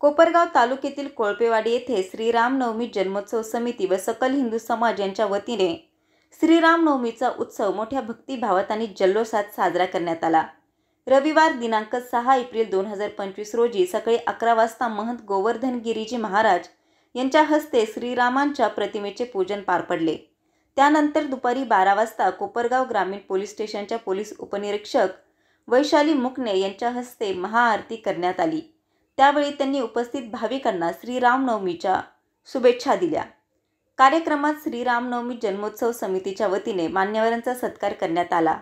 कोपरगाव तालुक्यातील कोळपेवाडी येथे श्रीरामनवमी जन्मोत्सव समिती व सकल हिंदू समाज यांच्या वतीने श्रीरामनवमीचा उत्सव मोठ्या भक्तिभावात आणि जल्लोषात साजरा करण्यात आला। रविवार दिनांक 6 एप्रिल 2025 रोजी सकाळी 11 वाजता महंत गोवर्धन गिरीजी महाराज यांच्या हस्ते श्रीरामांच्या प्रतिमेचे पूजन पार पडले। त्यानंतर दुपारी 12 वाजता कोपरगाव ग्रामीण पोलीस स्टेशनच्या पोलीस उपनिरीक्षक वैशाली मुकणे यांच्या हस्ते महाआरती करण्यात आली। त्यावेळी त्यांनी उपस्थित भाविकांना श्रीरामनवमीच्या शुभेच्छा दिल्या। कार्यक्रमात श्रीरामनवमी जन्मोत्सव समितीच्या वतीने मान्यवरांचा सत्कार करण्यात आला।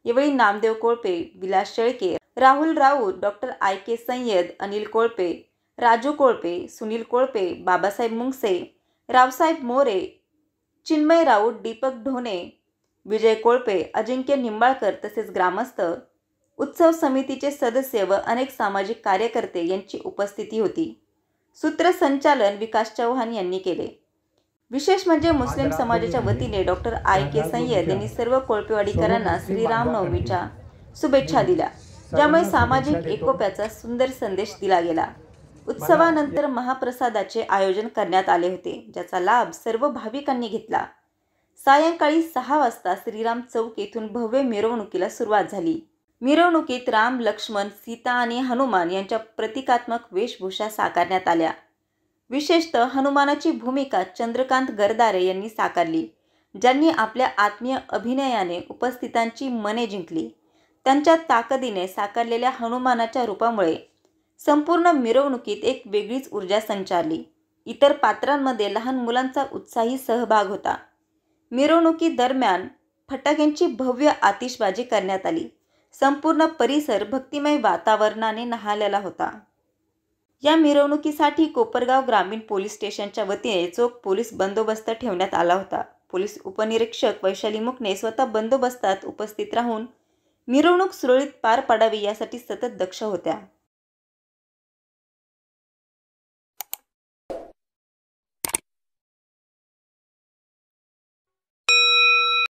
यावेळी नामदेव कोळपे, विलास शेळके, राहुल राऊत, डॉक्टर IK सय्यद, अनिल कोळपे, राजू कोळपे, सुनील कोळपे, बाबासाहेब मुंगसे, रावसाहेब मोरे, चिन्मय राऊत, दीपक ढोणे, विजय कोळपे, अजिंक्य निंबाळकर तसेच ग्रामस्थ, उत्सव समितीचे सदस्य व अनेक सामाजिक कार्यकर्ते यांची उपस्थिती होती। सूत्रसंचालन विकास चव्हाण यांनी केले। विशेष म्हणजे मुस्लिम समाजाच्या वतीने डॉक्टर IK सय्यद यांनी सर्व कोळपेवाडीकरांना श्रीरामनवमीच्या शुभेच्छा दिल्या, ज्यामुळे सामाजिक एकोप्याचा सुंदर संदेश दिला गेला। उत्सवानंतर महाप्रसादाचे आयोजन करण्यात आले होते, ज्याचा लाभ सर्व भाविकांनी घेतला। सायंकाळी 6 वाजता श्रीराम चौक येथून भव्य मिरवणुकीला सुरुवात झाली। मिरवणुकीत राम, लक्ष्मण, सीता आणि हनुमान यांच्या प्रतिकात्मक वेशभूषा साकारण्यात आल्या। विशेषतः हनुमानाची भूमिका चंद्रकांत गरदारे यांनी साकारली, ज्यांनी आपल्या आत्मीय अभिनयाने उपस्थितांची मने जिंकली। त्यांच्या ताकदीने साकारलेल्या हनुमानाच्या रूपामुळे संपूर्ण मिरवणुकीत एक वेगळीच ऊर्जा संचारली। इतर पात्रांमध्ये लहान मुलांचा उत्साही सहभाग होता। मिरवणुकीदरम्यान फटाक्यांची भव्य आतिषबाजी करण्यात आली। संपूर्ण परिसर भक्तिमय वातावरणाने न्हाळलेला होता। या मिरवणुकीसाठी कोपरगाव ग्रामीण पोलीस स्टेशनच्या वतीने चोख पोलीस बंदोबस्त ठेवण्यात आला होता। पोलीस उपनिरीक्षक वैशाली मुकणे स्वतः बंदोबस्तात उपस्थित राहून मिरवणूक सुरळीत पार पाडावी यासाठी सतत दक्ष होत्या।